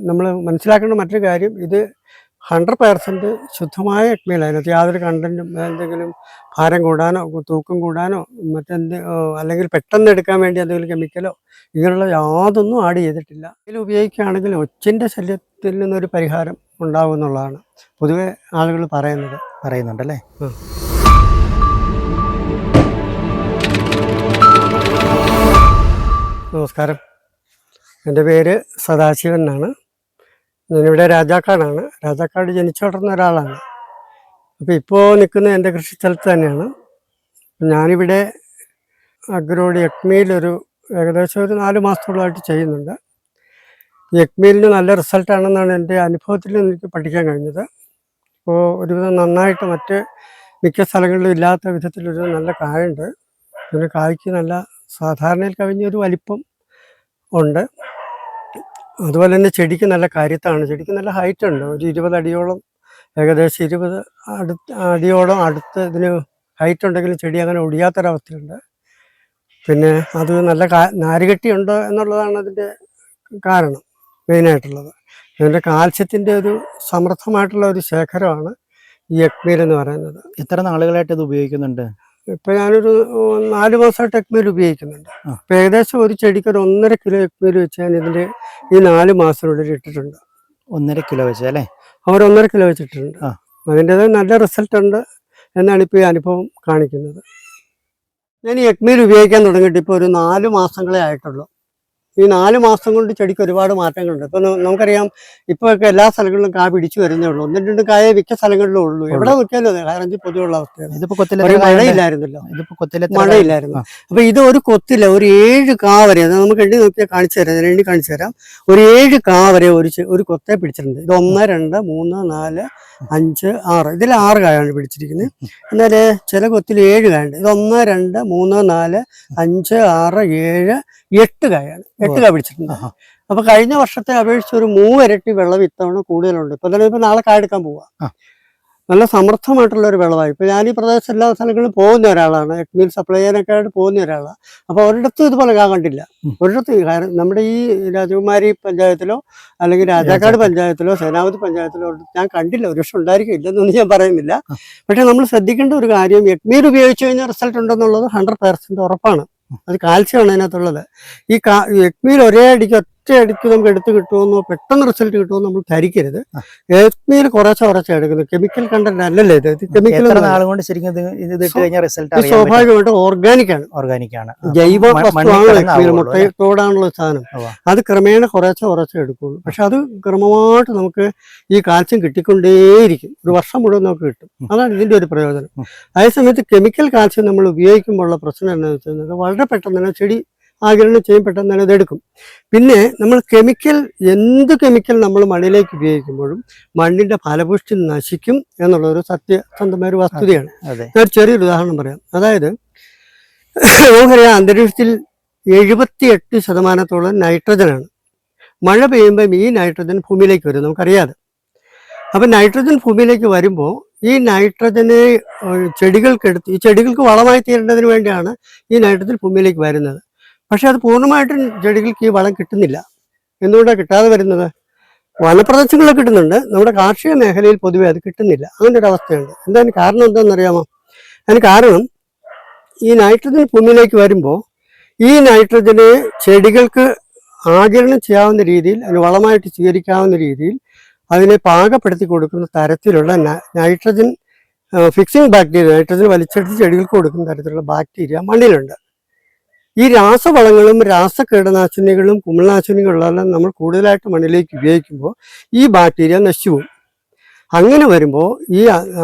നമ്മൾ മനസ്സിലാക്കേണ്ട മറ്റൊരു കാര്യം, ഇത് 100% ശുദ്ധമായ എക്മീൽ. അതിനകത്ത് യാതൊരു കണ്ടന്റും എന്തെങ്കിലും ഭാരം കൂടാനോ തൂക്കം കൂടാനോ അല്ലെങ്കിൽ പെട്ടെന്ന് എടുക്കാൻ വേണ്ടി എന്തെങ്കിലും കെമിക്കലോ ഇങ്ങനെയുള്ള യാതൊന്നും ആഡ് ചെയ്തിട്ടില്ല. ഇതിൽ ഉപയോഗിക്കുകയാണെങ്കിൽ ഒച്ചിൻ്റെ ശല്യത്തിൽ നിന്നൊരു പരിഹാരം ഉണ്ടാവും എന്നുള്ളതാണ് പൊതുവെ ആളുകൾ പറയുന്നുണ്ടല്ലേ. നമസ്കാരം, എൻ്റെ പേര് സദാശിവൻ എന്നാണ്. ഞാനിവിടെ രാജാക്കാടാണ്. രാജാക്കാട് ജനിച്ചു വളർന്ന ഒരാളാണ്. അപ്പോൾ ഇപ്പോൾ നിൽക്കുന്ന എൻ്റെ കൃഷിസ്ഥലത്ത് തന്നെയാണ്. ഞാനിവിടെ അഗ്രോഡ് എക്മീലൊരു ഏകദേശം ഒരു 4 മാസത്തോളമായിട്ട് ചെയ്യുന്നുണ്ട്. ഈ എക്മീലിന് നല്ല റിസൾട്ടാണെന്നാണ് എൻ്റെ അനുഭവത്തിൽ എനിക്ക് പഠിക്കാൻ കഴിഞ്ഞത്. ഇപ്പോൾ ഒരുവിധം നന്നായിട്ട് മറ്റ് മിക്ക സ്ഥലങ്ങളിലും ഇല്ലാത്ത വിധത്തിലൊരു നല്ല കായുണ്ട്. പിന്നെ കായ്ക്ക് നല്ല സാധാരണയിൽ കവിഞ്ഞൊരു വലിപ്പം ഉണ്ട്. അതുപോലെ തന്നെ ചെടിക്ക് നല്ല കരുത്താണ്. ചെടിക്ക് നല്ല ഹൈറ്റ് ഉണ്ട്. ഒരു 20 അടിയോളം, ഏകദേശം 20 അടിയോളം അടുത്ത് ഇതിന് ഹൈറ്റ് ഉണ്ടെങ്കിലും ചെടി അങ്ങനെ ഒടിയാത്തൊരവസ്ഥയുണ്ട്. പിന്നെ അത് നല്ല നാരുകെട്ടിയുണ്ട് എന്നുള്ളതാണ് അതിൻ്റെ കാരണം മെയിനായിട്ടുള്ളത്. അതിൻ്റെ കാൽസ്യത്തിൻ്റെ ഒരു സമൃദ്ധമായിട്ടുള്ള ഒരു ശേഖരമാണ് ഈ എക്മീൽ എന്ന് പറയുന്നത്. എത്ര നാളുകളായിട്ട് ഇത് ഉപയോഗിക്കുന്നുണ്ട്? ഇപ്പം ഞാനൊരു 4 മാസമായിട്ട് എക്മീൽ ഉപയോഗിക്കുന്നുണ്ട്. ഇപ്പം ഏകദേശം ഒരു ചെടിക്ക് ഒരു 1.5 കിലോ എക്മീൽ വെച്ച് ഞാൻ ഇതിൻ്റെ ഈ 4 മാസത്തിനുള്ളിൽ ഇട്ടിട്ടുണ്ട്. 1.5 കിലോ വെച്ച് അല്ലേ? അവർ 1.5 കിലോ വെച്ചിട്ടുണ്ട്. അതിൻ്റെത് നല്ല റിസൾട്ട് ഉണ്ട് എന്നാണ് ഇപ്പോൾ ഈ അനുഭവം കാണിക്കുന്നത്. ഞാൻ ഈ എക്മീൽ ഉപയോഗിക്കാൻ തുടങ്ങിയിട്ട് ഇപ്പോൾ ഒരു 4 മാസങ്ങളെ ആയിട്ടുള്ളൂ. ഈ 4 മാസം കൊണ്ട് ചെടിക്ക് ഒരുപാട് മാറ്റങ്ങളുണ്ട്. ഇപ്പം നമുക്കറിയാം, ഇപ്പോഴൊക്കെ എല്ലാ സ്ഥലങ്ങളിലും കായ പിടിച്ചു വരുന്നേ ഉള്ളൂ. 1-2 കായ മിക്ക സ്ഥലങ്ങളിലും ഉള്ളൂ. എവിടെ നോക്കിയാലും അതെ, കാരണം പൊതുവുള്ള അവസ്ഥയാണ്. മഴയില്ലായിരുന്നല്ലോ, മഴയില്ലായിരുന്നു. അപ്പൊ ഇത് ഒരു കൊത്തില്ല, ഒരു 7 കാ വരെ, അത് നമുക്ക് എണ്ണി നോക്കിയാൽ കാണിച്ചു തരാം. ഞാൻ എണ്ണി കാണിച്ചു തരാം. ഒരു 7 കാ വരെ ഒരു കൊത്തെ പിടിച്ചിട്ടുണ്ട്. ഇത് 1, 2, 3, 4, 5, 6, ഇതിൽ 6 കായാണ് പിടിച്ചിരിക്കുന്നത്. എന്നാല് ചില കൊത്തിൽ 7 കായുണ്ട്. ഇത് 1, 2, 3, 4, 5, 6, 7, 8 കായാണ്. 8 കാ പിടിച്ചിട്ടുണ്ട്. അപ്പൊ കഴിഞ്ഞ വർഷത്തെ അപേക്ഷിച്ച് ഒരു 3 ഇരട്ടി വിളവ് ഇത്തവണ കൂടുതലുണ്ട്. ഇപ്പൊ തന്നെ നാളെ കായെടുക്കാൻ പോവാ. നല്ല സമൃദ്ധമായിട്ടുള്ള ഒരു വിളവായി. ഇപ്പൊ ഞാൻ ഈ പ്രദേശത്ത് എല്ലാ സ്ഥലങ്ങളിലും പോകുന്ന ഒരാളാണ്, എക്മീൽ സപ്ലൈ ചെയ്യാനൊക്കെ ആയിട്ട് പോകുന്ന ഒരാളാണ്. അപ്പൊ ഒരിടത്തും ഇതുപോലെ കാ കണ്ടില്ല. ഒരിടത്തും. കാരണം നമ്മുടെ ഈ രാജകുമാരി പഞ്ചായത്തിലോ അല്ലെങ്കിൽ രാജാക്കാട് പഞ്ചായത്തിലോ സേനാപതി പഞ്ചായത്തിലോ ഞാൻ കണ്ടില്ല. ഒരു പക്ഷെ ഉണ്ടായിരിക്കും, ഇല്ലെന്നൊന്നും ഞാൻ പറയുന്നില്ല. പക്ഷെ നമ്മൾ ശ്രദ്ധിക്കേണ്ട ഒരു കാര്യം, എക്മീൽ ഉപയോഗിച്ചു കഴിഞ്ഞാൽ റിസൾട്ട് ഉണ്ടെന്നുള്ളത് 100% ഉറപ്പാണ്. അത് കാൽസ്യമാണ് അതിനകത്തുള്ളത്. ഈ എക്മീൽ ഒറ്റയടിക്ക് നമുക്ക് എടുത്ത് കിട്ടുമെന്നോ പെട്ടെന്ന് റിസൾട്ട് കിട്ടുമെന്ന് നമ്മൾ ധരിക്കരുത്. എക്മീൽ കുറച്ച് എടുക്കുന്നത്. കെമിക്കൽ കണ്ടന്റ് അല്ലല്ലേ ഇത്. കെമിക്കൽ സ്വാഭാവികമായിട്ട് ഓർഗാനിക് ആണ്. ജൈവ വസ്തുവാണ് എക്മീൽ. മുട്ടത്തോടാണുള്ള സാധനം. അത് ക്രമേണ കുറച്ച് എടുക്കുള്ളൂ. പക്ഷെ അത് ക്രമമായിട്ട് നമുക്ക് ഈ കാൽസ്യം കിട്ടിക്കൊണ്ടേയിരിക്കും. ഒരു വർഷം മുഴുവൻ നമുക്ക് കിട്ടും. അതാണ് ഇതിന്റെ ഒരു പ്രയോജനം. അതേസമയത്ത് കെമിക്കൽ കാൽസ്യം നമ്മൾ ഉപയോഗിക്കുമ്പോഴുള്ള പ്രശ്നം എന്താണെന്ന് വെച്ചാൽ വളരെ പെട്ടെന്ന് തന്നെ ചെടി ആഗിരണം ചെയ്യും, പെട്ടെന്ന് തന്നെ ഇതെടുക്കും. പിന്നെ നമ്മൾ എന്ത് കെമിക്കൽ നമ്മൾ മണ്ണിലേക്ക് ഉപയോഗിക്കുമ്പോഴും മണ്ണിന്റെ ഫലപുഷ്ടി നശിക്കും എന്നുള്ളൊരു സത്യസന്ധമായ ഒരു വസ്തുതയാണ്. ഞാൻ ചെറിയൊരു ഉദാഹരണം പറയാം. അതായത് നമുക്കറിയാം, അന്തരീക്ഷത്തിൽ 78% നൈട്രജനാണ്. മഴ പെയ്യുമ്പം ഈ നൈട്രജൻ ഭൂമിയിലേക്ക് വരും, നമുക്കറിയാതെ. അപ്പം നൈട്രജൻ ഭൂമിയിലേക്ക് വരുമ്പോൾ ഈ നൈട്രജനെ ചെടികൾക്കെടുത്ത് ഈ ചെടികൾക്ക് വളമായി തീരേണ്ടതിന് വേണ്ടിയാണ് ഈ നൈട്രജൻ ഭൂമിയിലേക്ക് വരുന്നത്. പക്ഷെ അത് പൂർണ്ണമായിട്ടും ചെടികൾക്ക് ഈ വളം കിട്ടുന്നില്ല. എന്തുകൊണ്ടാണ് കിട്ടാതെ വരുന്നത്? വനപ്രദേശങ്ങളിൽ കിട്ടുന്നുണ്ട്, നമ്മുടെ കാർഷിക മേഖലയിൽ പൊതുവെ അത് കിട്ടുന്നില്ല. അങ്ങനെ ഒരു അവസ്ഥയുണ്ട്. എന്താണ് കാരണം? എന്താണെന്നറിയാമോ? അതിന് കാരണം, ഈ നൈട്രജൻ ഭൂമിയിലേക്ക് വരുമ്പോൾ ഈ നൈട്രജനെ ചെടികൾക്ക് ആഗിരണം ചെയ്യാവുന്ന രീതിയിൽ, അതിന് വളമായിട്ട് സ്വീകരിക്കാവുന്ന രീതിയിൽ അതിനെ പാകപ്പെടുത്തി കൊടുക്കുന്ന തരത്തിലുള്ള നൈട്രജൻ ഫിക്സിംഗ് ബാക്ടീരിയ, നൈട്രജൻ വലിച്ചെടുത്ത് ചെടികൾക്ക് കൊടുക്കുന്ന തരത്തിലുള്ള ബാക്ടീരിയ മണ്ണിലുണ്ട്. ഈ രാസവളങ്ങളും രാസകീടനാശിനികളും കുമിൾനാശിനികളെല്ലാം നമ്മൾ കൂടുതലായിട്ട് മണ്ണിലേക്ക് ഉപയോഗിക്കുമ്പോൾ ഈ ബാക്ടീരിയ നശിച്ചു പോകും. അങ്ങനെ വരുമ്പോൾ ഈ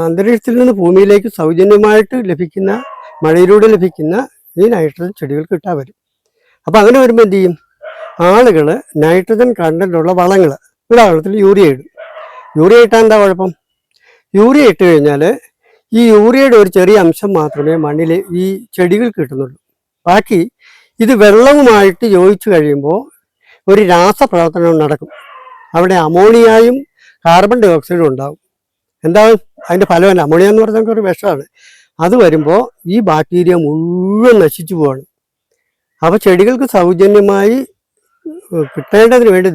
അന്തരീക്ഷത്തിൽ നിന്ന് ഭൂമിയിലേക്ക് സൗജന്യമായിട്ട് ലഭിക്കുന്ന, മഴയിലൂടെ ലഭിക്കുന്ന ഈ നൈട്രജൻ ചെടികൾക്ക് കിട്ടാൻ വരും. അപ്പം അങ്ങനെ വരുമ്പോൾ എന്ത് ചെയ്യും? ആളുകൾ നൈട്രജൻ കണ്ടന്റുള്ള വളങ്ങൾ, ഉദാഹരണത്തിൽ യൂറിയ ഇടും. യൂറിയ ഇട്ടാൽ എന്താ കുഴപ്പം? യൂറിയ ഇട്ട് കഴിഞ്ഞാൽ ഈ യൂറിയയുടെ ഒരു ചെറിയ അംശം മാത്രമേ മണ്ണിൽ ഈ ചെടികൾക്ക് കിട്ടുന്നുള്ളൂ. ബാക്കി ഇത് വെള്ളവുമായിട്ട് യോജിച്ച് കഴിയുമ്പോൾ ഒരു രാസപ്രവർത്തനം നടക്കും. അവിടെ അമോണിയയും കാർബൺ ഡൈ ഓക്സൈഡും ഉണ്ടാകും. എന്താകും അതിൻ്റെ ഫലമല്ല? അമോണിയ എന്ന് പറഞ്ഞാൽ ഒരു വിഷമാണ്. അത് വരുമ്പോൾ ഈ ബാക്ടീരിയ മുഴുവൻ നശിച്ചു പോവാണ്. അപ്പോൾ ചെടികൾക്ക് സൗജന്യമായി കിട്ടേണ്ടതിന് വേണ്ടി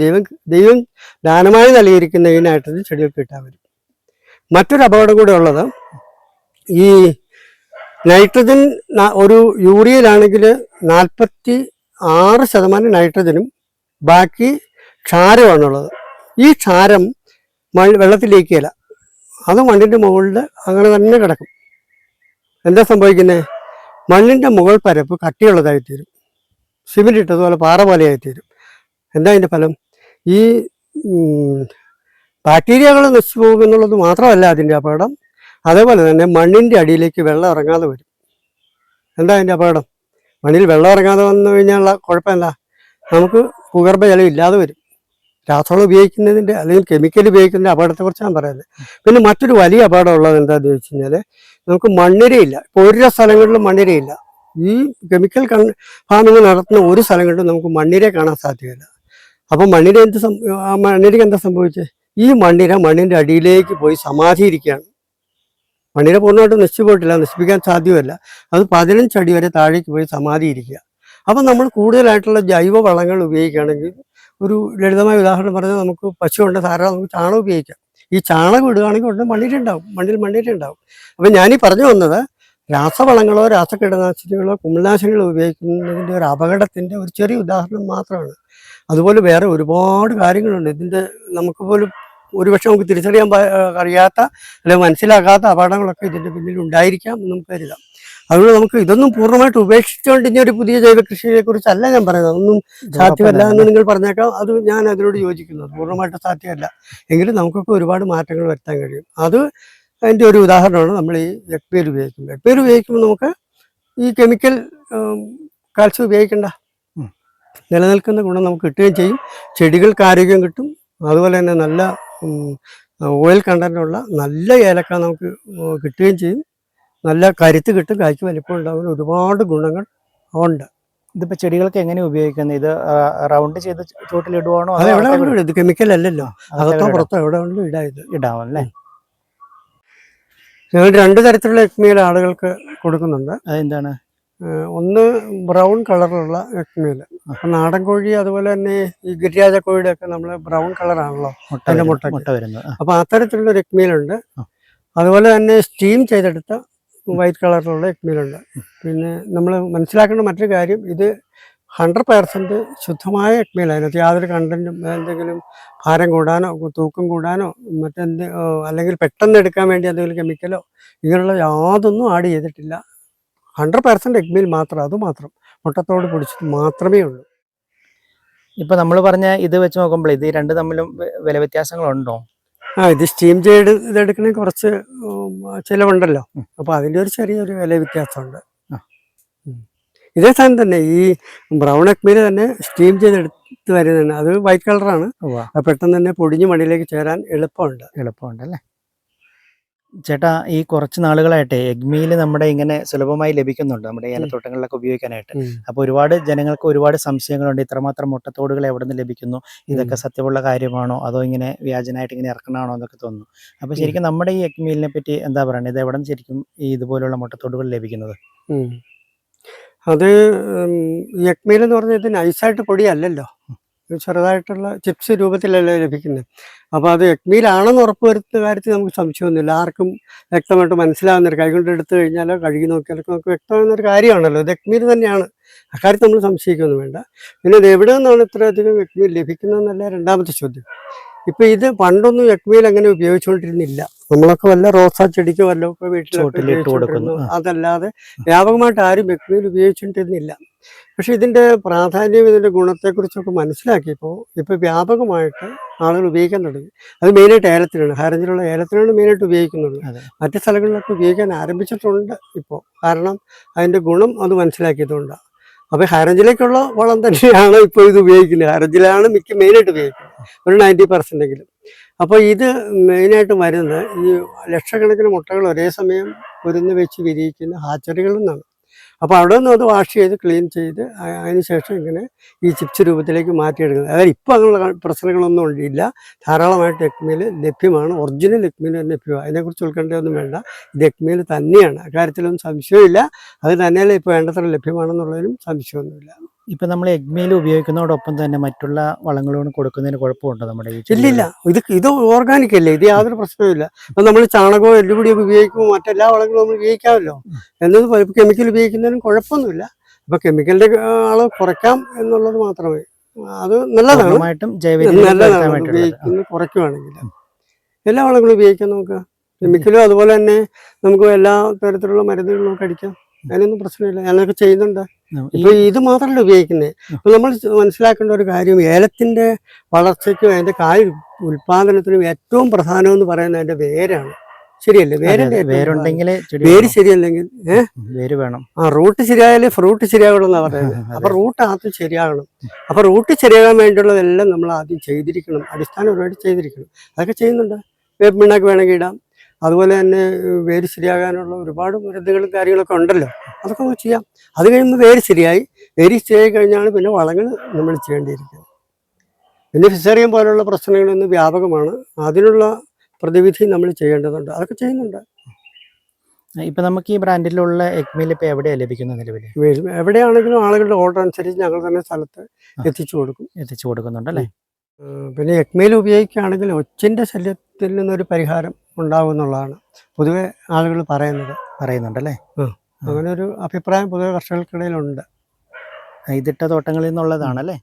ദൈവം ദാനമായി നൽകിയിരിക്കുന്ന ഈ നൈട്രജൻ ചെടികൾക്ക് കിട്ടാൻ വരും. മറ്റൊരു അപകടം കൂടെ ഉള്ളത്, ഈ നൈട്രജൻ ഒരു യൂറിയയിലാണെങ്കിൽ 46% നൈട്രജനും ബാക്കി ക്ഷാരമാണുള്ളത്. ഈ ക്ഷാരം വെള്ളത്തിൽ ലയിക്കുകയില്ല, അത് മണ്ണിൻ്റെ മുകളിൽ അങ്ങനെ തന്നെ കിടക്കും. എന്താ സംഭവിക്കുന്നത്? മണ്ണിൻ്റെ മുകൾ പരപ്പ് കട്ടിയുള്ളതായിത്തീരും, സിമെൻ്റ് ഇട്ടതുപോലെ പാറ പോലെയായിത്തീരും. എന്താ അതിൻ്റെ ഫലം? ഈ ബാക്ടീരിയകൾ നശിച്ചു പോകുമെന്നുള്ളത് മാത്രമല്ല അതിൻ്റെ അപകടം, അതേപോലെ തന്നെ മണ്ണിൻ്റെ അടിയിലേക്ക് വെള്ളം ഇറങ്ങാതെ വരും. എന്താ അതിൻ്റെ അപകടം? മണ്ണിൽ വെള്ളം ഇറങ്ങാതെ വന്നു കഴിഞ്ഞാലുള്ള കുഴപ്പം എന്താ? നമുക്ക് ഭൂഗർഭജലം ഇല്ലാതെ വരും. രാസവളം ഉപയോഗിക്കുന്നതിൻ്റെ അല്ലെങ്കിൽ കെമിക്കൽ ഉപയോഗിക്കുന്നതിൻ്റെ അപകടത്തെക്കുറിച്ച് ഞാൻ പറയുന്നത്. പിന്നെ മറ്റൊരു വലിയ അപകടം ഉള്ളത് എന്താണെന്ന് ചോദിച്ചു കഴിഞ്ഞാൽ, നമുക്ക് മണ്ണിരയില്ല. ഇപ്പോൾ ഒരു സ്ഥലങ്ങളിലും മണ്ണിരയില്ല. ഈ കെമിക്കൽ ഫാമിങ് നടത്തുന്ന ഒരു സ്ഥലങ്ങളിലും നമുക്ക് മണ്ണിരയെ കാണാൻ സാധ്യമല്ല. അപ്പം മണ്ണിരയ്ക്ക് എന്താ സംഭവിച്ചത്? ഈ മണ്ണിൻ്റെ അടിയിലേക്ക് പോയി സമാധിയിരിക്കുകയാണ്. മണ്ണിര പൂർണ്ണമായിട്ട് നശിച്ചു പോയിട്ടില്ല, നശിപ്പിക്കാൻ സാധ്യമല്ല. അത് 15 അടി വരെ താഴേക്ക് പോയി സമാധിയിരിക്കുക. അപ്പം നമ്മൾ കൂടുതലായിട്ടുള്ള ജൈവ വളങ്ങൾ ഉപയോഗിക്കുകയാണെങ്കിൽ, ഒരു ലളിതമായ ഉദാഹരണം പറഞ്ഞാൽ, നമുക്ക് പശുവുണ്ട്, ധാരാളം നമുക്ക് ചാണകം ഉപയോഗിക്കാം. ഈ ചാണകം ഇടുകയാണെങ്കിൽ ഉടനെ മണ്ണിര ഉണ്ടാവും, മണ്ണിര ഉണ്ടാവും. അപ്പം ഞാനീ പറഞ്ഞു വന്നത്, രാസവളങ്ങളോ രാസകീടനാശിനികളോ കുമിൾനാശിനികളോ ഉപയോഗിക്കുന്നതിൻ്റെ ഒരു അപകടത്തിൻ്റെ ഒരു ചെറിയ ഉദാഹരണം മാത്രമാണ്. അതുപോലെ വേറെ ഒരുപാട് കാര്യങ്ങളുണ്ട്. ഇതിൻ്റെ നമുക്ക് പോലും ഒരുപക്ഷെ നമുക്ക് തിരിച്ചറിയാൻ അറിയാത്ത അല്ലെങ്കിൽ മനസ്സിലാക്കാത്ത അപകടങ്ങളൊക്കെ ഇതിൻ്റെ പിന്നിൽ ഉണ്ടായിരിക്കാം എന്ന് നമുക്ക് കരുതാം. അതുകൊണ്ട് നമുക്ക് ഇതൊന്നും പൂർണ്ണമായിട്ട് ഉപേക്ഷിച്ചുകൊണ്ട് ഇനി ഒരു പുതിയ ജൈവ കൃഷിയെ കുറിച്ചല്ല ഞാൻ പറയുന്നത്. അതൊന്നും സാധ്യമല്ല എന്ന് നിങ്ങൾ പറഞ്ഞേക്കാം. അത് ഞാൻ അതിനോട് യോജിക്കുന്നത്. പൂർണ്ണമായിട്ട് സാധ്യമല്ല, എങ്കിലും നമുക്കൊക്കെ ഒരുപാട് മാറ്റങ്ങൾ വരുത്താൻ കഴിയും. അത് അതിൻ്റെ ഒരു ഉദാഹരണമാണ് നമ്മൾ ഈ എക്പേൽ ഉപയോഗിക്കുന്നത്. എക്പേൽ ഉപയോഗിക്കുമ്പോൾ നമുക്ക് ഈ കെമിക്കൽ കാൽസ്യം ഉപയോഗിക്കേണ്ട, നിലനിൽക്കുന്ന ഗുണം നമുക്ക് കിട്ടുകയും ചെയ്യും. ചെടികൾക്ക് ആരോഗ്യം കിട്ടും. അതുപോലെ തന്നെ നല്ല ഓയിൽ കണ്ടന്റുള്ള നല്ല ഏലക്ക നമുക്ക് കിട്ടുകയും ചെയ്യും. നല്ല കരുത്ത് കിട്ടും, കായ്ക്ക് വലിപ്പം ഉണ്ടാകുന്ന ഒരുപാട് ഗുണങ്ങൾ ഉണ്ട്. ഇതിപ്പോൾ ചെടികൾക്ക് എങ്ങനെ ഉപയോഗിക്കുന്നത്? ഇത് റൗണ്ട് ചെയ്ത് ചുവട്ടിലിടുവാണോ? അത് എവിടെ വേണമെങ്കിലും ഇത് കെമിക്കൽ അല്ലല്ലോ, അകത്തോ പുറത്തോ എവിടെ വേണമെങ്കിലും ഇടാമല്ലേ? ഞങ്ങൾ 2 തരത്തിലുള്ള എക്മീൽ ആളുകൾക്ക് കൊടുക്കുന്നുണ്ട്. അതെന്താണ്? ഒന്ന് ബ്രൗൺ കളറിലുള്ള എക്മീൽ. അപ്പം നാടൻ കോഴി അതുപോലെ തന്നെ ഈ ഗിരിരാജ കോഴിയുടെ ഒക്കെ നമ്മൾ ബ്രൗൺ കളറാണല്ലോ അതിൻ്റെ മുട്ട വരുന്നത്. അപ്പം അത്തരത്തിലുള്ള ഒരു എക്മീലുണ്ട്. അതുപോലെ തന്നെ സ്റ്റീം ചെയ്തെടുത്ത വൈറ്റ് കളറിലുള്ള എക്മീലുണ്ട്. പിന്നെ നമ്മൾ മനസ്സിലാക്കേണ്ട മറ്റൊരു കാര്യം, ഇത് 100% ശുദ്ധമായ എക്മീൽ. അതിനകത്ത് യാതൊരു കണ്ടന്റും എന്തെങ്കിലും ഭാരം കൂടാനോ തൂക്കം കൂടാനോ അല്ലെങ്കിൽ പെട്ടെന്ന് എടുക്കാൻ വേണ്ടി എന്തെങ്കിലും കെമിക്കലോ ഇങ്ങനെയുള്ള യാതൊന്നും ആഡ് ചെയ്തിട്ടില്ല. 100% എക്മീൽ മാത്രം, അതുമാത്രം മുട്ടത്തോട് പൊടിച്ചിട്ട് മാത്രമേ ഉള്ളൂ. ഇപ്പം നമ്മൾ പറഞ്ഞ ഇത് വെച്ച് നോക്കുമ്പോൾ ഇത് രണ്ടും തമ്മിലും വില വ്യത്യാസങ്ങളുണ്ടോ? ഇത് സ്റ്റീം ചെയ്ത് ഇതെടുക്കണമെങ്കിൽ കുറച്ച് ചിലവുണ്ടല്ലോ. അപ്പോൾ അതിൻ്റെ ഒരു ചെറിയൊരു വില വ്യത്യാസമുണ്ട്. ഇതേ സാധനം തന്നെ ഈ ബ്രൗൺ എക്മീൽ തന്നെ സ്റ്റീം ചെയ്തെടുത്ത് വരുന്നതാണ്. അത് വൈറ്റ് കളറാണ്. പെട്ടെന്ന് തന്നെ പൊടിഞ്ഞ് മണ്ണിലേക്ക് ചേരാൻ എളുപ്പമുണ്ടല്ലേ? ചേട്ടാ, ഈ കുറച്ച് നാളുകളായിട്ട് എഗ്മീൽ നമ്മുടെ ഇങ്ങനെ സുലഭമായി ലഭിക്കുന്നുണ്ട് നമ്മുടെ ഏലത്തോട്ടങ്ങളിലൊക്കെ ഉപയോഗിക്കാനായിട്ട്. അപ്പോൾ ഒരുപാട് ജനങ്ങൾക്ക് ഒരുപാട് സംശയങ്ങളുണ്ട്. ഇത്രമാത്രം മുട്ടത്തോടുകൾ എവിടെ നിന്ന് ലഭിക്കുന്നു, ഇതൊക്കെ സത്യമുള്ള കാര്യമാണോ അതോ ഇങ്ങനെ വ്യാജനായിട്ട് ഇങ്ങനെ ഇറക്കണമാണോ എന്നൊക്കെ തോന്നുന്നു. അപ്പോൾ ശരിക്കും നമ്മുടെ ഈ എഗ്മീലിനെ പറ്റി എന്താ പറയുന്നത്? ഇത് എവിടെ നിന്ന് ശരിക്കും ഈ ഇതുപോലുള്ള മുട്ടത്തോടുകൾ ലഭിക്കുന്നത്? അത് ഈ എഗ്മീൽ എന്ന് പറഞ്ഞാൽ ഇത് നൈസായിട്ട് പൊടിയല്ലല്ലോ, ചെറുതായിട്ടുള്ള ചിപ്സ് രൂപത്തിലല്ലേ ലഭിക്കുന്നത്. അപ്പോൾ അത് എഗ്മീലാണെന്ന് ഉറപ്പ് വരുത്തുന്ന കാര്യത്തിൽ നമുക്ക് സംശയമൊന്നുമില്ല. ആർക്കും വ്യക്തമായിട്ട് മനസ്സിലാവുന്നൊരു കൈകൊണ്ട് എടുത്തു കഴിഞ്ഞാലോ കഴുകി നോക്കിയാലൊക്കെ നമുക്ക് വ്യക്തമാകുന്നൊരു കാര്യമാണല്ലോ. ഇത് എഗ്മീൽ തന്നെയാണ്, അക്കാര്യത്തിൽ നമ്മൾ സംശയിക്കൊന്നും വേണ്ട. പിന്നെ ഇത് എവിടെ നിന്നാണ് ഇത്രയധികം എഗ്മീൽ ലഭിക്കുന്നതെന്നല്ല രണ്ടാമത്തെ ചോദ്യം. ഇപ്പം ഇത് പണ്ടൊന്നും എഗ്മീൽ അങ്ങനെ ഉപയോഗിച്ചുകൊണ്ടിരുന്നില്ല. നമ്മളൊക്കെ വല്ല റോസാ ചെടിക്കോ വല്ല ഒക്കെ വീട്ടിലിട്ട്, അതല്ലാതെ വ്യാപകമായിട്ട് ആരും എഗ്മീൽ ഉപയോഗിച്ചുകൊണ്ടിരുന്നില്ല. പക്ഷെ ഇതിൻ്റെ പ്രാധാന്യം ഇതിൻ്റെ ഗുണത്തെക്കുറിച്ചൊക്കെ മനസ്സിലാക്കിയപ്പോൾ ഇപ്പോൾ വ്യാപകമായിട്ട് ആളുകൾ ഉപയോഗിക്കാൻ തുടങ്ങി. അത് മെയിനായിട്ട് ഏലത്തിനാണ്, ഹൈറേഞ്ചിലുള്ള ഏലത്തിനാണ് മെയിനായിട്ട് ഉപയോഗിക്കുന്നത്. മറ്റു സ്ഥലങ്ങളിലൊക്കെ ഉപയോഗിക്കാൻ ആരംഭിച്ചിട്ടുണ്ട് ഇപ്പോൾ, കാരണം അതിൻ്റെ ഗുണം അത് മനസ്സിലാക്കിയതുകൊണ്ടാണ്. അപ്പോൾ ഹൈറേഞ്ചിലേക്കുള്ള വളം തന്നെയാണ് ഇപ്പോൾ ഇത് ഉപയോഗിക്കുന്നത്. ഹൈറേഞ്ചിലാണ് മെയിനായിട്ട് ഉപയോഗിക്കുന്നത്, ഒരു 90% അപ്പോൾ ഇത് മെയിനായിട്ട് വരുന്നത് ഈ ലക്ഷക്കണക്കിന് മുട്ടകൾ ഒരേ സമയം പൊരുന്ന് വെച്ച് വിരിയിക്കുന്ന ഹാച്ചറികളിൽ നിന്നാണ്. അപ്പോൾ അവിടെ നിന്ന് അത് വാഷ് ചെയ്ത് ക്ലീൻ ചെയ്ത് അതിന് ശേഷം ഇങ്ങനെ ഈ ചിപ്സ് രൂപത്തിലേക്ക് മാറ്റിയെടുക്കുന്നത്. അതായത് ഇപ്പോൾ അങ്ങനെയുള്ള പ്രശ്നങ്ങളൊന്നും ഇല്ല. ധാരാളമായിട്ട് എഗ്മീൽ ലഭ്യമാണ്, ഒറിജിനൽ എഗ്മീൽ തന്നെ ലഭ്യമാണ്. അതിനെക്കുറിച്ച് ഉൾക്കേണ്ടതൊന്നും വേണ്ട. ഇത് എഗ്മീൽ തന്നെയാണ്, അക്കാര്യത്തിലൊന്നും സംശയമില്ല. അത് തന്നെയല്ല ഇപ്പോൾ വേണ്ടത്ര ലഭ്യമാണെന്നുള്ളതിനും സംശയമൊന്നുമില്ല. ഇപ്പൊ നമ്മൾ എഗ്മീൽ ഉപയോഗിക്കുന്നതോടൊപ്പം തന്നെ മറ്റുള്ള വളങ്ങളും കൊടുക്കുന്നതിന് കുഴപ്പമുണ്ടോ നമ്മുടെ ഈ ഇല്ലില്ല, ഇത് ഓർഗാനിക് അല്ലേ, ഇത് യാതൊരു പ്രശ്നവുമില്ല. അപ്പൊ നമ്മൾ ചാണകവും എല്ലുപൊടിയൊക്കെ ഉപയോഗിക്കുമ്പോൾ മറ്റെല്ലാ വളങ്ങളും നമ്മൾ ഉപയോഗിക്കാമല്ലോ. എന്നത് കെമിക്കൽ ഉപയോഗിക്കുന്നതിനും കുഴപ്പമൊന്നുമില്ല. അപ്പൊ കെമിക്കലിന്റെ അളവ് കുറയ്ക്കാം എന്നുള്ളത് മാത്രമേ. അത് നല്ലതാണ്, പൂർണ്ണമായിട്ടും ജൈവ നല്ലതാണ് ഉപയോഗിക്കുന്നത് കുറയ്ക്കുവാണെങ്കിൽ. എല്ലാ വളങ്ങളും ഉപയോഗിക്കാം നമുക്ക്, കെമിക്കലും അതുപോലെ തന്നെ നമുക്ക് എല്ലാ തരത്തിലുള്ള മരുന്നുകളും നമുക്ക് അടിക്കാം. അതിനൊന്നും പ്രശ്നമില്ല, ഞാനൊക്കെ ചെയ്യുന്നുണ്ട്. ഇപ്പൊ ഇത് മാത്രമല്ല ഉപയോഗിക്കുന്നത്. ഇപ്പൊ നമ്മൾ മനസ്സിലാക്കേണ്ട ഒരു കാര്യം, ഏലത്തിന്റെ വളർച്ചയ്ക്കും അതിന്റെ കായ് ഉൽപാദനത്തിനും ഏറ്റവും പ്രധാനം എന്ന് പറയുന്നത് അതിന്റെ വേരാണ്. ശരിയല്ലേ? വേരിന്റെ വേരുണ്ടെങ്കിൽ വേര് ശരിയല്ലെങ്കിൽ വേര് വേണം. റൂട്ട് ശരിയായാലേ ഫ്രൂട്ട് ശരിയാവുള്ളൂ എന്നാ പറയുന്നത്. അപ്പൊ റൂട്ട് ആദ്യം ശരിയാകണം. അപ്പൊ റൂട്ട് ശരിയാകാൻ വേണ്ടിയുള്ളതെല്ലാം നമ്മൾ ആദ്യം ചെയ്തിരിക്കണം, അടിസ്ഥാനപരമായിട്ട് ചെയ്തിരിക്കണം. അതൊക്കെ ചെയ്യുന്നുണ്ട്. വേപ്പിണ്ണാക്ക് വേണമെങ്കിൽ ഇടാം. അതുപോലെ തന്നെ വേര് ശരിയാകാനുള്ള ഒരുപാട് മരുന്നുകളും കാര്യങ്ങളൊക്കെ ഉണ്ടല്ലോ, അതൊക്കെ നമുക്ക് ചെയ്യാം. അത് കഴിയുമ്പോൾ വേര് ശരിയായി കഴിഞ്ഞാണ് പിന്നെ വളങ്ങൾ നമ്മൾ ചെയ്യേണ്ടിയിരിക്കുന്നത്. പിന്നെ ഫിസേറിയം പോലുള്ള പ്രശ്നങ്ങളൊന്നും വ്യാപകമാണ്, അതിനുള്ള പ്രതിവിധി നമ്മൾ ചെയ്യേണ്ടതുണ്ട്, അതൊക്കെ ചെയ്യുന്നുണ്ട്. ഇപ്പൊ നമുക്ക് ഈ ബ്രാൻഡിലുള്ള എഗ്മീൽ ഇപ്പൊ എവിടെയാണ് ലഭിക്കുന്നത് നിലവിൽ? എവിടെയാണെങ്കിലും ആളുകളുടെ ഓർഡർ അനുസരിച്ച് ഞങ്ങൾ തന്നെ സ്ഥലത്ത് എത്തിച്ചു കൊടുക്കുന്നുണ്ടല്ലേ? പിന്നെ എഗ്മീൽ ഉപയോഗിക്കുകയാണെങ്കിൽ ഒച്ചിൻ്റെ ശല്യത്തിൽ നിന്നൊരു പരിഹാരം ഉണ്ടാവും എന്നുള്ളതാണ് പൊതുവെ ആളുകൾ പറയുന്നുണ്ടല്ലേ? അങ്ങനെ ഒരു അഭിപ്രായം പൊതുവെ കർഷകർക്കിടയിലുണ്ട്. ഇതിട്ട തോട്ടങ്ങളിൽ നിന്നുള്ളതാണല്ലേ?